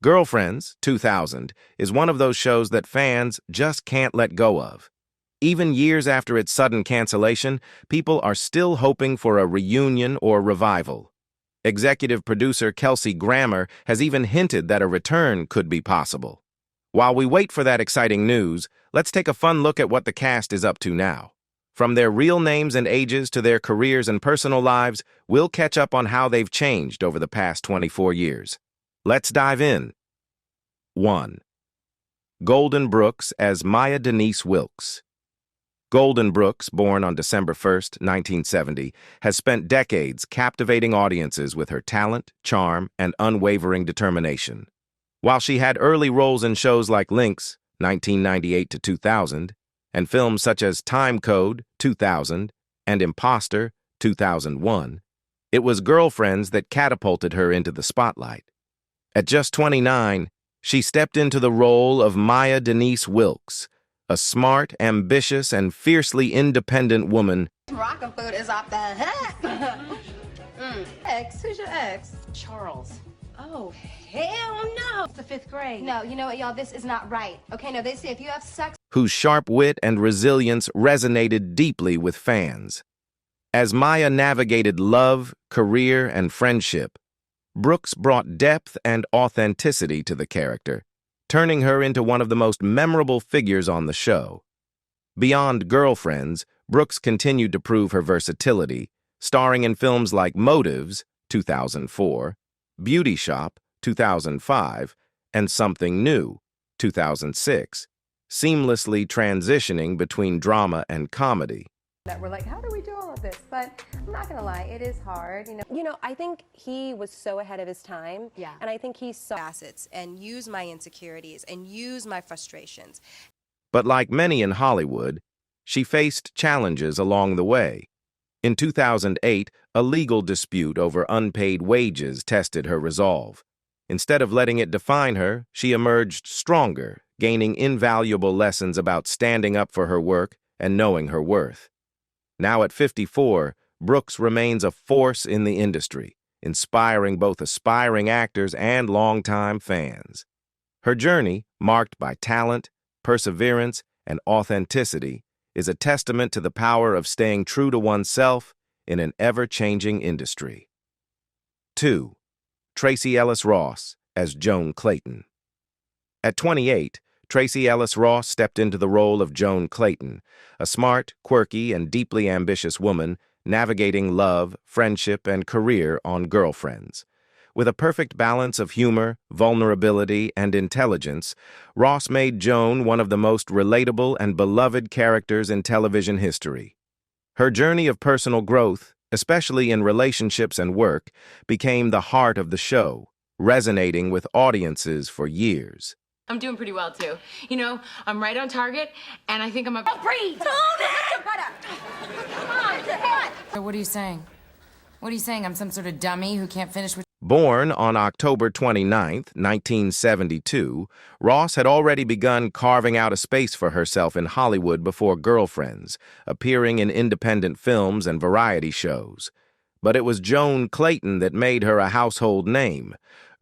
Girlfriends, 2000, is one of those shows that fans just can't let go of. Even years after its sudden cancellation, people are still hoping for a reunion or revival. Executive producer Kelsey Grammer has even hinted that a return could be possible. While we wait for that exciting news, let's take a fun look at what the cast is up to now. From their real names and ages to their careers and personal lives, we'll catch up on how they've changed over the past 24 years. Let's dive in. 1. Golden Brooks as Maya Denise Wilkes. Golden Brooks, born on December 1, 1970, has spent decades captivating audiences with her talent, charm, and unwavering determination. While she had early roles in shows like Lynx, 1998 to 2000, and films such as Time Code, 2000, and Imposter, 2001, it was Girlfriends that catapulted her into the spotlight. At just 29, she stepped into the role of Maya Denise Wilkes, a smart, ambitious, and fiercely independent woman. Rockin' food is off the hook. Ex? Who's your ex? Charles. Oh, hell no. It's the 5th grade. No, you know what, y'all? This is not right. Okay, no, they say if you have sex... Whose sharp wit and resilience resonated deeply with fans. As Maya navigated love, career, and friendship, Brooks brought depth and authenticity to the character, turning her into one of the most memorable figures on the show. Beyond Girlfriends, Brooks continued to prove her versatility, starring in films like Motives, 2004, Beauty Shop, 2005, and Something New, 2006, seamlessly transitioning between drama and comedy. That we're like, how do we do all of this? But I'm not gonna lie, it is hard. I think he was so ahead of his time. Yeah. And I think he saw facets and use my insecurities and use my frustrations. But like many in Hollywood, she faced challenges along the way. In 2008, a legal dispute over unpaid wages tested her resolve. Instead of letting it define her, she emerged stronger, gaining invaluable lessons about standing up for her work and knowing her worth. Now at 54, Brooks remains a force in the industry, inspiring both aspiring actors and longtime fans. Her journey, marked by talent, perseverance, and authenticity, is a testament to the power of staying true to oneself in an ever-changing industry. 2. Tracee Ellis Ross as Joan Clayton. At 28, Tracee Ellis Ross stepped into the role of Joan Clayton, a smart, quirky, and deeply ambitious woman navigating love, friendship, and career on Girlfriends. With a perfect balance of humor, vulnerability, and intelligence, Ross made Joan one of the most relatable and beloved characters in television history. Her journey of personal growth, especially in relationships and work, became the heart of the show, resonating with audiences for years. I'm doing pretty well, too. I'm right on target, and I think I'm a... Oh, breathe! So what are you saying? What are you saying? I'm some sort of dummy who can't finish with... Born on October 29, 1972, Ross had already begun carving out a space for herself in Hollywood before Girlfriends, appearing in independent films and variety shows. But it was Joan Clayton that made her a household name,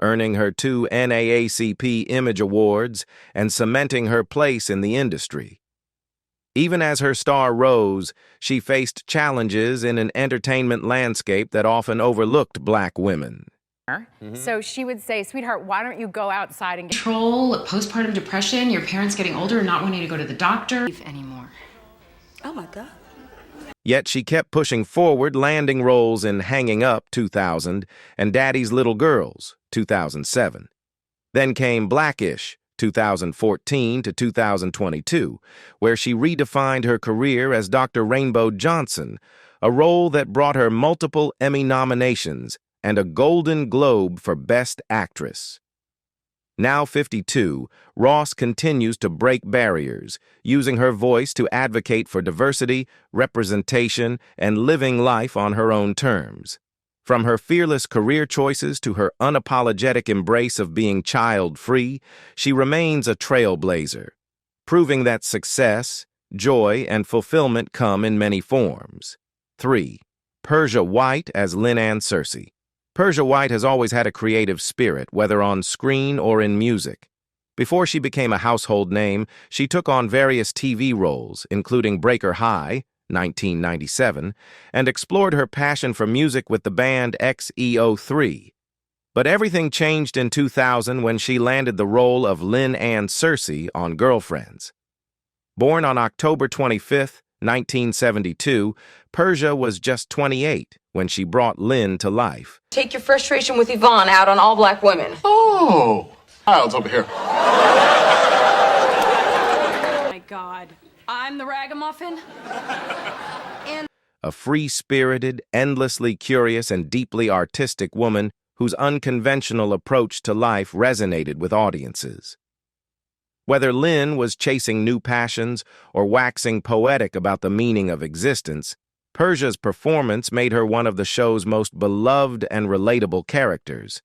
earning her 2 NAACP Image Awards and cementing her place in the industry. Even as her star rose, she faced challenges in an entertainment landscape that often overlooked Black women. So she would say, sweetheart, why don't you go outside and get Control, postpartum depression, your parents getting older and not wanting to go to the doctor anymore. Oh, my God. Yet she kept pushing forward, landing roles in Hanging Up, 2000, and Daddy's Little Girls, 2007. Then came Blackish, 2014 to 2022, where she redefined her career as Dr. Rainbow Johnson, a role that brought her multiple Emmy nominations and a Golden Globe for Best Actress. Now 52, Ross continues to break barriers, using her voice to advocate for diversity, representation, and living life on her own terms. From her fearless career choices to her unapologetic embrace of being child-free, she remains a trailblazer, proving that success, joy, and fulfillment come in many forms. 3. Persia White as Lynn Ann Searcy. Persia White has always had a creative spirit, whether on screen or in music. Before she became a household name, she took on various TV roles, including Breaker High, 1997, and explored her passion for music with the band XEO3. But everything changed in 2000 when she landed the role of Lynn Ann Searcy on Girlfriends. Born on October 25, 1972, Persia was just 28 when she brought Lynn to life. Take your frustration with Yvonne out on all black women. Oh, Child's over here. Oh my God. I'm the ragamuffin? A free-spirited, endlessly curious, and deeply artistic woman whose unconventional approach to life resonated with audiences. Whether Lynn was chasing new passions or waxing poetic about the meaning of existence, Persia's performance made her one of the show's most beloved and relatable characters.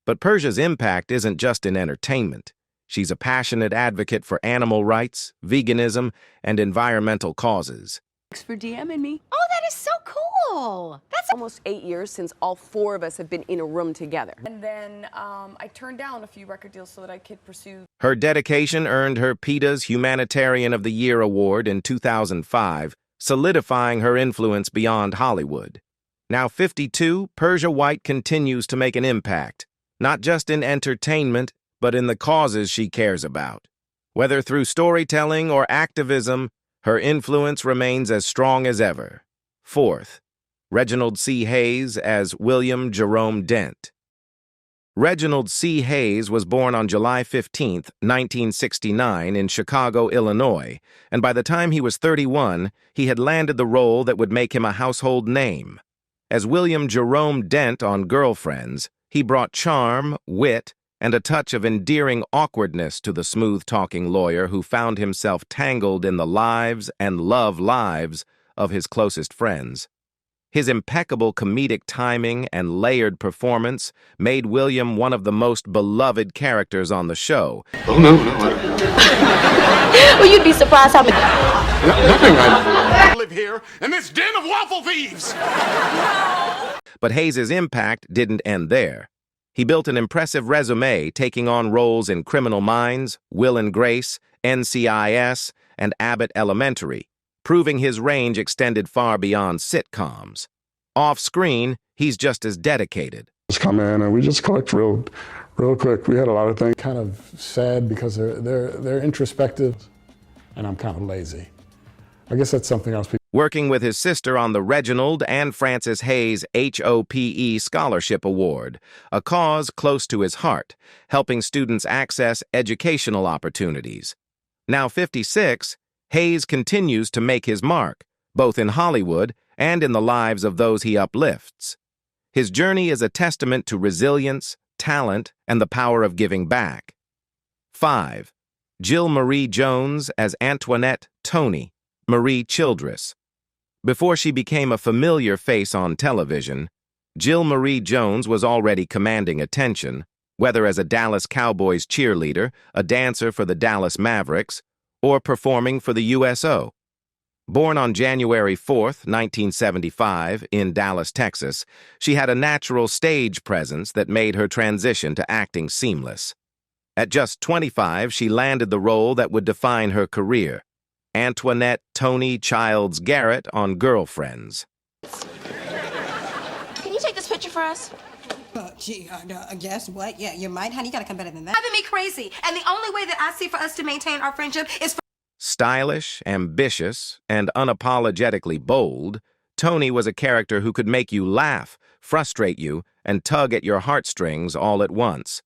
But Persia's impact isn't just in entertainment. She's a passionate advocate for animal rights, veganism, and environmental causes. Thanks for DMing me. Oh, that is so cool. That's Almost 8 years since all 4 of us have been in a room together. And then I turned down a few record deals so that I could pursue. Her dedication earned her PETA's Humanitarian of the Year award in 2005, solidifying her influence beyond Hollywood. Now 52, Persia White continues to make an impact, not just in entertainment, but in the causes she cares about. Whether through storytelling or activism, her influence remains as strong as ever. Fourth, Reginald C. Hayes as William Jerome Dent. Reginald C. Hayes was born on July 15, 1969, in Chicago, Illinois, and by the time he was 31, he had landed the role that would make him a household name. As William Jerome Dent on Girlfriends, he brought charm, wit, and a touch of endearing awkwardness to the smooth-talking lawyer who found himself tangled in the lives and love lives of his closest friends. His impeccable comedic timing and layered performance made William one of the most beloved characters on the show. Oh, no. Well, you'd be surprised how many. Nothing. I live here in this den of waffle thieves. But Hayes' impact didn't end there. He built an impressive resume, taking on roles in Criminal Minds, Will and Grace, NCIS, and Abbott Elementary, proving his range extended far beyond sitcoms. Off-screen, he's just as dedicated. Just come in and we just clicked real quick. We had a lot of things. Kind of sad because they're introspective, and I'm kind of lazy. I guess that's something else. Working with his sister on the Reginald and Frances Hayes HOPE Scholarship Award, a cause close to his heart, helping students access educational opportunities. Now 56, Hayes continues to make his mark, both in Hollywood and in the lives of those he uplifts. His journey is a testament to resilience, talent, and the power of giving back. 5. Jill Marie Jones as Antoinette Tony, Marie Childress. Before she became a familiar face on television, Jill Marie Jones was already commanding attention, whether as a Dallas Cowboys cheerleader, a dancer for the Dallas Mavericks, or performing for the USO. Born on January 4, 1975, in Dallas, Texas, she had a natural stage presence that made her transition to acting seamless. At just 25, she landed the role that would define her career, Antoinette Tony Childs Garrett on Girlfriends. Can you take this picture for us? Guess what? Yeah, you might. Honey, you gotta come better than that. Having me crazy. And the only way that I see for us to maintain our friendship is for... Stylish, ambitious, and unapologetically bold, Tony was a character who could make you laugh, frustrate you, and tug at your heartstrings all at once.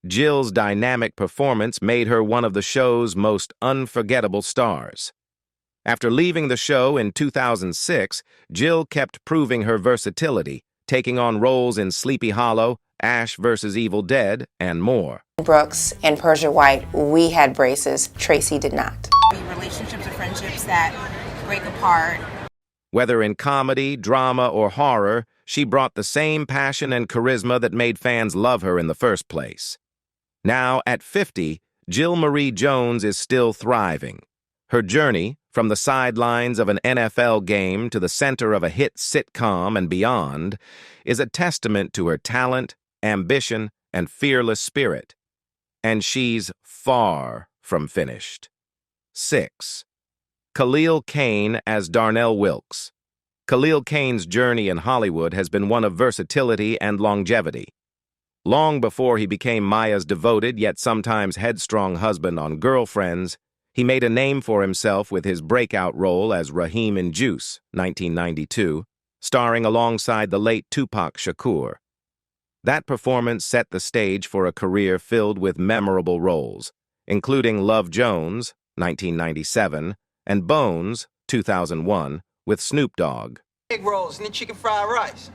Jill's dynamic performance made her one of the show's most unforgettable stars. After leaving the show in 2006, Jill kept proving her versatility, taking on roles in Sleepy Hollow, Ash vs. Evil Dead, and more. Brooks and Persia White, we had braces. Tracy did not. Relationships or friendships that break apart. Whether in comedy, drama, or horror, she brought the same passion and charisma that made fans love her in the first place. Now, at 50, Jill Marie Jones is still thriving. Her journey, from the sidelines of an NFL game to the center of a hit sitcom and beyond, is a testament to her talent, ambition, and fearless spirit. And she's far from finished. 6. Khalil Kain as Darnell Wilkes. Khalil Kain's journey in Hollywood has been one of versatility and longevity. Long before he became Maya's devoted yet sometimes headstrong husband on Girlfriends, he made a name for himself with his breakout role as Raheem in Juice, 1992, starring alongside the late Tupac Shakur. That performance set the stage for a career filled with memorable roles, including Love Jones, 1997, and Bones, 2001, with Snoop Dogg. Egg rolls and then chicken fried rice.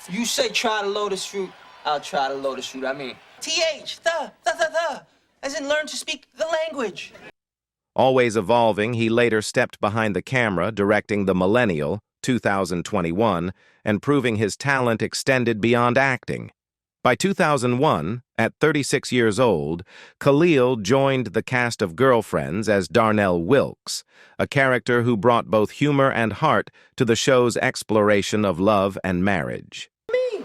You say try the lotus fruit, I'll try the lotus fruit. I mean, TH, as in learn to speak the language. Always evolving, he later stepped behind the camera, directing The Millennial, 2021, and proving his talent extended beyond acting. By 2001, at 36 years old, Khalil joined the cast of Girlfriends as Darnell Wilkes, a character who brought both humor and heart to the show's exploration of love and marriage. Me?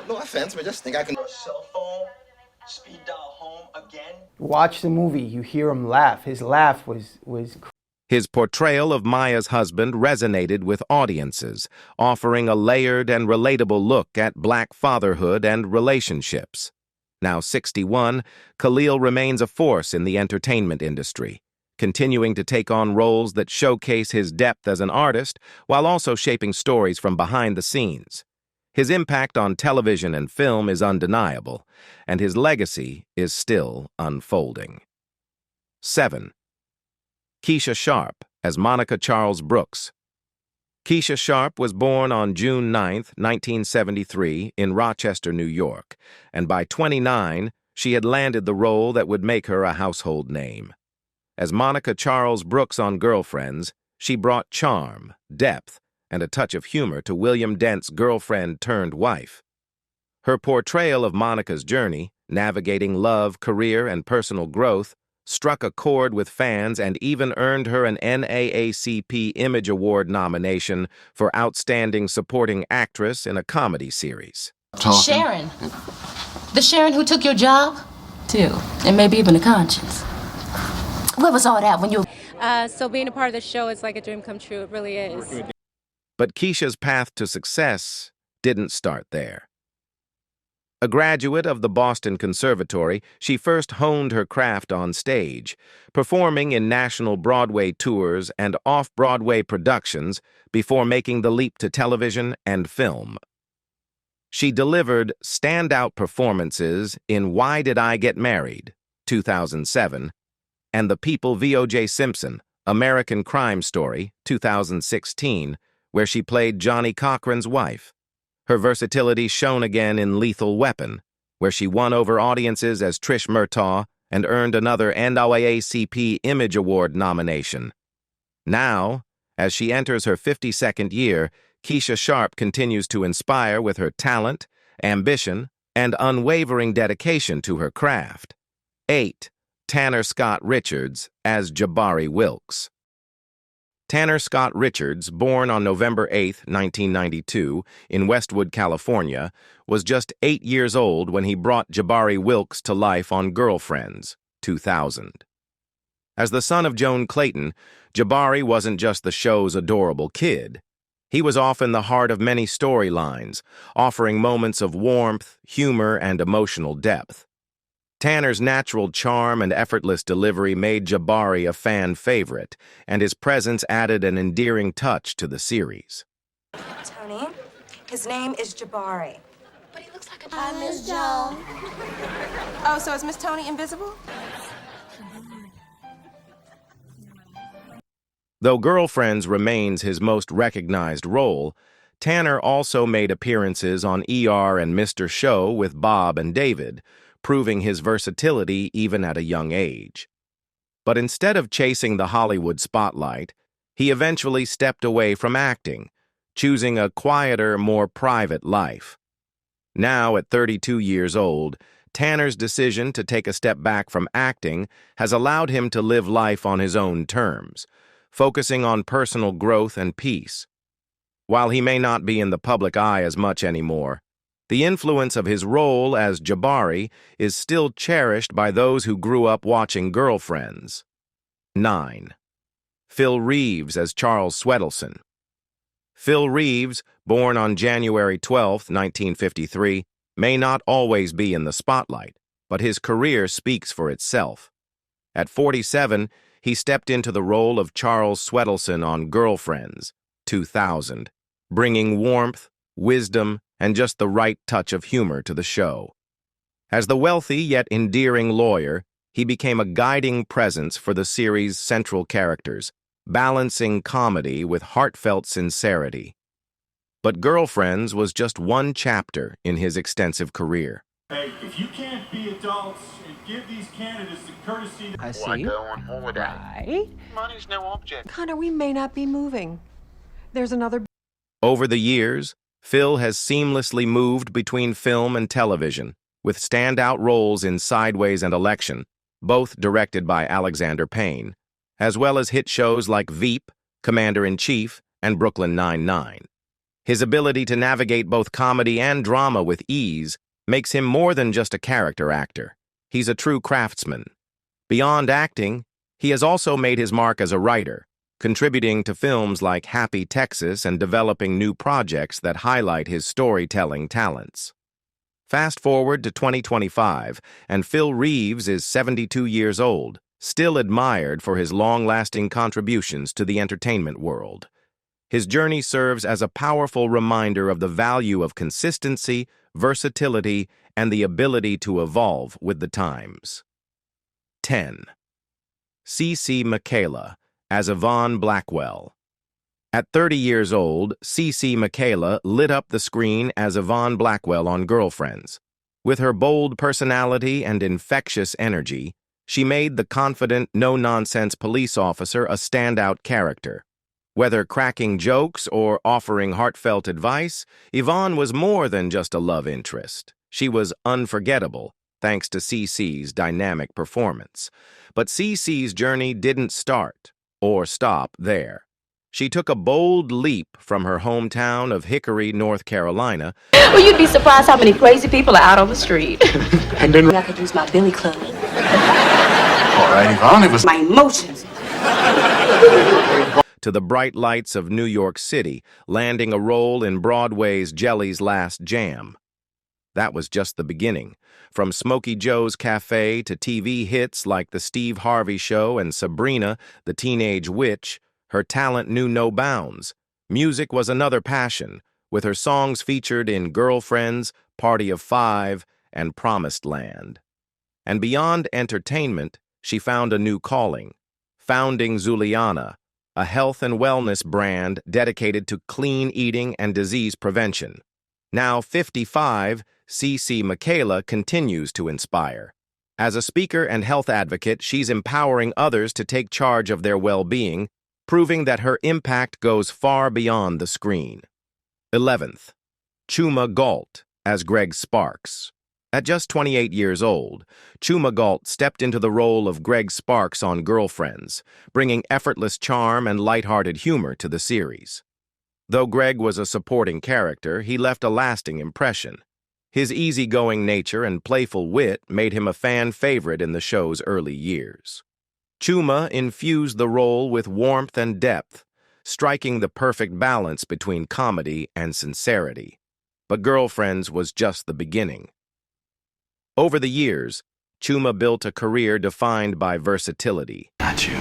No offense, but just think I can... Cell phone, speed dial home again. Watch the movie, you hear him laugh. His laugh was His portrayal of Maya's husband resonated with audiences, offering a layered and relatable look at Black fatherhood and relationships. Now 61, Khalil remains a force in the entertainment industry, continuing to take on roles that showcase his depth as an artist while also shaping stories from behind the scenes. His impact on television and film is undeniable, and his legacy is still unfolding. 7. Keisha Sharp as Monica Charles Brooks. Keisha Sharp was born on June 9, 1973, in Rochester, New York, and by 29, she had landed the role that would make her a household name. As Monica Charles Brooks on Girlfriends, she brought charm, depth, and a touch of humor to William Dent's girlfriend-turned-wife. Her portrayal of Monica's journey, navigating love, career, and personal growth, struck a chord with fans and even earned her an NAACP Image Award nomination for Outstanding Supporting Actress in a Comedy Series. Sharon. The Sharon who took your job? Too. And maybe even a conscience. Where was all that when you... So being a part of the show is like a dream come true. It really is. But Keisha's path to success didn't start there. A graduate of the Boston Conservatory, she first honed her craft on stage, performing in national Broadway tours and off-Broadway productions before making the leap to television and film. She delivered standout performances in Why Did I Get Married, 2007, and The People v. O.J. Simpson, American Crime Story, 2016, where she played Johnny Cochran's wife. Her versatility shone again in Lethal Weapon, where she won over audiences as Trish Murtaugh and earned another NAACP Image Award nomination. Now, as she enters her 52nd year, Keisha Sharp continues to inspire with her talent, ambition, and unwavering dedication to her craft. 8. Tanner Scott Richards as Jabari Wilkes. Tanner Scott Richards, born on November 8, 1992, in Westwood, California, was just 8 years old when he brought Jabari Wilkes to life on Girlfriends, 2000. As the son of Joan Clayton, Jabari wasn't just the show's adorable kid. He was often the heart of many storylines, offering moments of warmth, humor, and emotional depth. Tanner's natural charm and effortless delivery made Jabari a fan favorite, and his presence added an endearing touch to the series. Tony, his name is Jabari. But he looks like a... Hi, Miss Joan. Oh, so is Miss Tony invisible? Though Girlfriends remains his most recognized role, Tanner also made appearances on ER and Mr. Show with Bob and David, proving his versatility even at a young age. But instead of chasing the Hollywood spotlight, he eventually stepped away from acting, choosing a quieter, more private life. Now, at 32 years old, Tanner's decision to take a step back from acting has allowed him to live life on his own terms, focusing on personal growth and peace. While he may not be in the public eye as much anymore, the influence of his role as Jabari is still cherished by those who grew up watching Girlfriends. 9. Phil Reeves as Charles Swedelson. Phil Reeves, born on January 12, 1953, may not always be in the spotlight, but his career speaks for itself. At 47, he stepped into the role of Charles Swedelson on Girlfriends, 2000, bringing warmth, wisdom, and just the right touch of humor to the show. As the wealthy yet endearing lawyer, he became a guiding presence for the series' central characters, balancing comedy with heartfelt sincerity. But Girlfriends was just one chapter in his extensive career. Hey, if you can't be adults and give these candidates the courtesy to... I see. Go on holiday. Right? Money's no object. Connor, we may not be moving. There's another... Over the years, Phil has seamlessly moved between film and television, with standout roles in Sideways and Election, both directed by Alexander Payne, as well as hit shows like Veep, Commander-in-Chief, and Brooklyn Nine-Nine. His ability to navigate both comedy and drama with ease makes him more than just a character actor. He's a true craftsman. Beyond acting, he has also made his mark as a writer, contributing to films like Happy Texas and developing new projects that highlight his storytelling talents. Fast forward to 2025, and Phil Reeves is 72 years old, still admired for his long-lasting contributions to the entertainment world. His journey serves as a powerful reminder of the value of consistency, versatility, and the ability to evolve with the times. 10. CeCe Makayla as Yvonne Blackwell. At 30 years old, CeCe Makayla lit up the screen as Yvonne Blackwell on Girlfriends. With her bold personality and infectious energy, she made the confident, no-nonsense police officer a standout character. Whether cracking jokes or offering heartfelt advice, Yvonne was more than just a love interest. She was unforgettable, thanks to CeCe's dynamic performance. But CeCe's journey didn't start or stop there. She took a bold leap from her hometown of Hickory, North Carolina. Well, you'd be surprised how many crazy people are out on the street. And then... I could use my Billy Club. All right, Yvonne, it was... My emotions. To the bright lights of New York City, landing a role in Broadway's Jelly's Last Jam. That was just the beginning. From Smokey Joe's Cafe to TV hits like The Steve Harvey Show and Sabrina, the Teenage Witch, her talent knew no bounds. Music was another passion, with her songs featured in Girlfriends, Party of Five, and Promised Land. And beyond entertainment, she found a new calling, founding Zuliana, a health and wellness brand dedicated to clean eating and disease prevention. Now 55, CeCe Makayla continues to inspire. As a speaker and health advocate, she's empowering others to take charge of their well-being, proving that her impact goes far beyond the screen. 11th, Chuma Galt as Greg Sparks. At just 28 years old, Chuma Galt stepped into the role of Greg Sparks on Girlfriends, bringing effortless charm and lighthearted humor to the series. Though Greg was a supporting character, he left a lasting impression. His easygoing nature and playful wit made him a fan favorite in the show's early years. Chuma infused the role with warmth and depth, striking the perfect balance between comedy and sincerity. But Girlfriends was just the beginning. Over the years, Chuma built a career defined by versatility. Not you.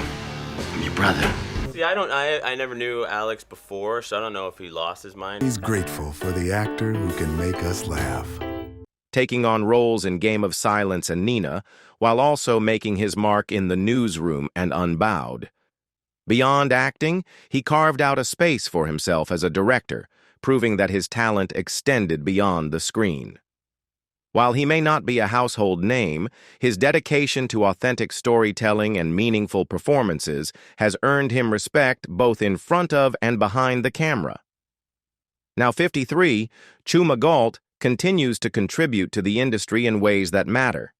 I'm your brother. See, I never knew Alex before, so I don't know if he lost his mind. He's grateful for the actor who can make us laugh. Taking on roles in Game of Silence and Nina, while also making his mark in The Newsroom and Unbowed. Beyond acting, he carved out a space for himself as a director, proving that his talent extended beyond the screen. While he may not be a household name, his dedication to authentic storytelling and meaningful performances has earned him respect both in front of and behind the camera. Now 53, Chuma Galt continues to contribute to the industry in ways that matter.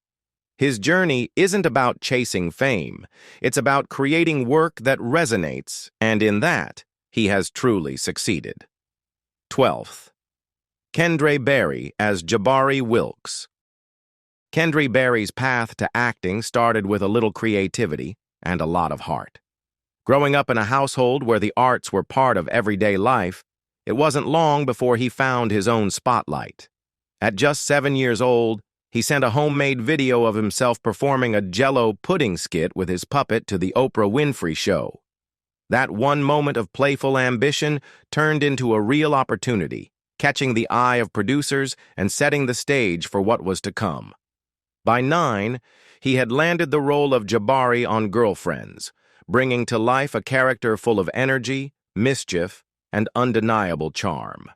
His journey isn't about chasing fame. It's about creating work that resonates, and in that, he has truly succeeded. 12th. Kendre Barry as Jabari Wilkes. Kendre Barry's path to acting started with a little creativity and a lot of heart. Growing up in a household where the arts were part of everyday life, it wasn't long before he found his own spotlight. At just 7 years old, he sent a homemade video of himself performing a Jell-O pudding skit with his puppet to the Oprah Winfrey Show. That one moment of playful ambition turned into a real opportunity, catching the eye of producers and setting the stage for what was to come. By 9, he had landed the role of Jabari on Girlfriends, bringing to life a character full of energy, mischief, and undeniable charm.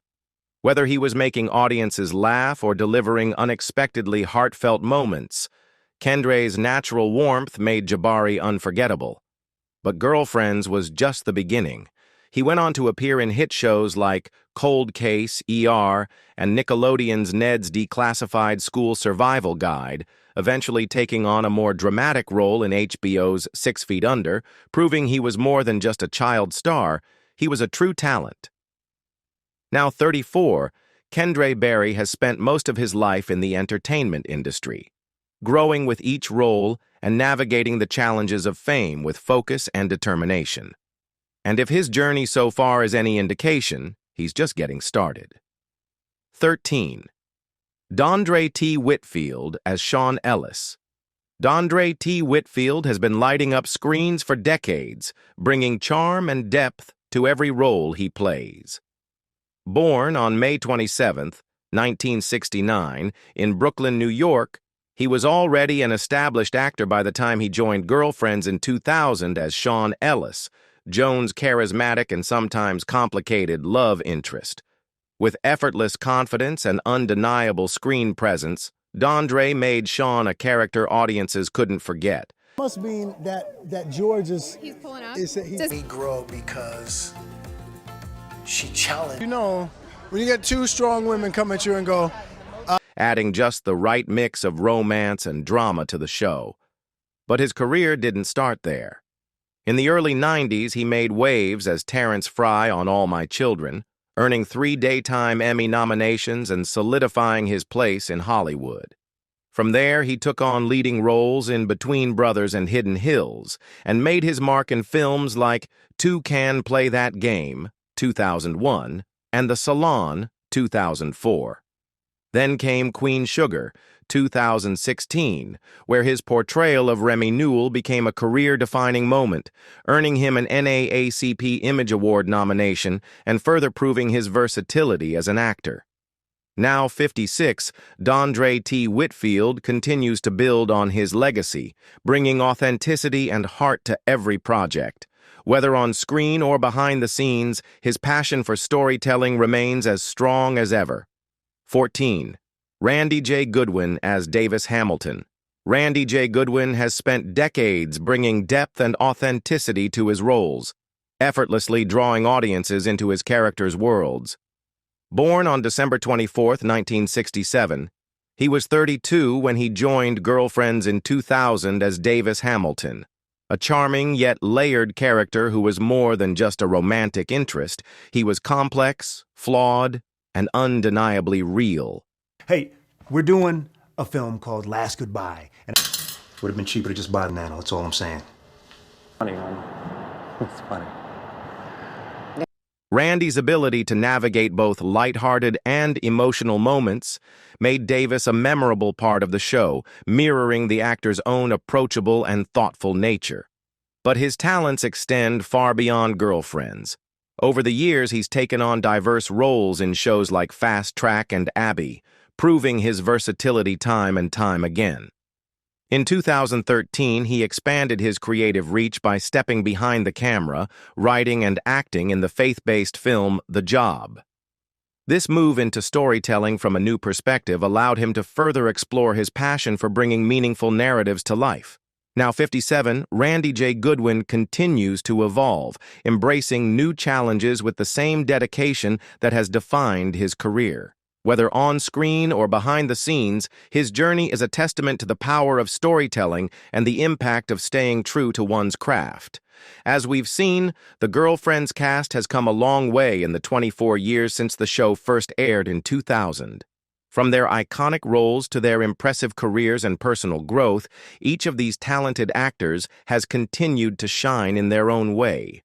Whether he was making audiences laugh or delivering unexpectedly heartfelt moments, Kendre's natural warmth made Jabari unforgettable. But Girlfriends was just the beginning. He went on to appear in hit shows like Cold Case, ER, and Nickelodeon's Ned's Declassified School Survival Guide, eventually taking on a more dramatic role in HBO's 6 Feet Under, proving he was more than just a child star. He was a true talent. Now 34, Kendre Barry has spent most of his life in the entertainment industry, growing with each role and navigating the challenges of fame with focus and determination. And if his journey so far is any indication, he's just getting started. 13. Dondre T. Whitfield as Sean Ellis. Dondre T. Whitfield has been lighting up screens for decades, bringing charm and depth to every role he plays. Born on May 27, 1969, in Brooklyn, New York, he was already an established actor by the time he joined Girlfriends in 2000 as Sean Ellis, Joan's charismatic and sometimes complicated love interest. With effortless confidence and undeniable screen presence, Dondre made Sean a character audiences couldn't forget. Must mean that George is... He's pulling up. He grow because she challenged. You know, when you get two strong women come at you and go... adding just the right mix of romance and drama to the show. But his career didn't start there. In the early 90s, he made waves as Terrence Fry on All My Children, earning 3 Daytime Emmy nominations and solidifying his place in Hollywood. From there, he took on leading roles in Between Brothers and Hidden Hills, and made his mark in films like Two Can Play That Game, 2001, and The Salon, 2004. Then came Queen Sugar, 2016, where his portrayal of Remy Newell became a career-defining moment, earning him an NAACP Image Award nomination and further proving his versatility as an actor. Now 56, Dondre T. Whitfield continues to build on his legacy, bringing authenticity and heart to every project. Whether on screen or behind the scenes, his passion for storytelling remains as strong as ever. 14. Randy J. Goodwin as Davis Hamilton. Randy J. Goodwin has spent decades bringing depth and authenticity to his roles, effortlessly drawing audiences into his characters' worlds. Born on December 24, 1967, he was 32 when he joined Girlfriends in 2000 as Davis Hamilton, a charming yet layered character who was more than just a romantic interest. He was complex, flawed, and undeniably real. Hey, we're doing a film called Last Goodbye, and it would have been cheaper to just buy the nano, that's all I'm saying. Funny, man. It's funny. Randy's ability to navigate both lighthearted and emotional moments made Davis a memorable part of the show, mirroring the actor's own approachable and thoughtful nature. But his talents extend far beyond Girlfriends. Over the years, he's taken on diverse roles in shows like Fast Track and Abby, proving his versatility time and time again. In 2013, he expanded his creative reach by stepping behind the camera, writing and acting in the faith-based film The Job. This move into storytelling from a new perspective allowed him to further explore his passion for bringing meaningful narratives to life. Now 57, Randy J. Goodwin continues to evolve, embracing new challenges with the same dedication that has defined his career. Whether on screen or behind the scenes, his journey is a testament to the power of storytelling and the impact of staying true to one's craft. As we've seen, the Girlfriends cast has come a long way in the 24 years since the show first aired in 2000. From their iconic roles to their impressive careers and personal growth, each of these talented actors has continued to shine in their own way.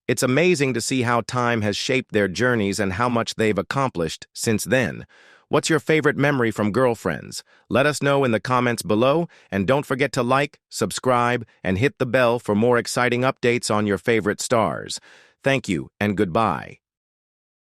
It's amazing to see how time has shaped their journeys and how much they've accomplished since then. What's your favorite memory from Girlfriends? Let us know in the comments below, and don't forget to like, subscribe, and hit the bell for more exciting updates on your favorite stars. Thank you, and goodbye.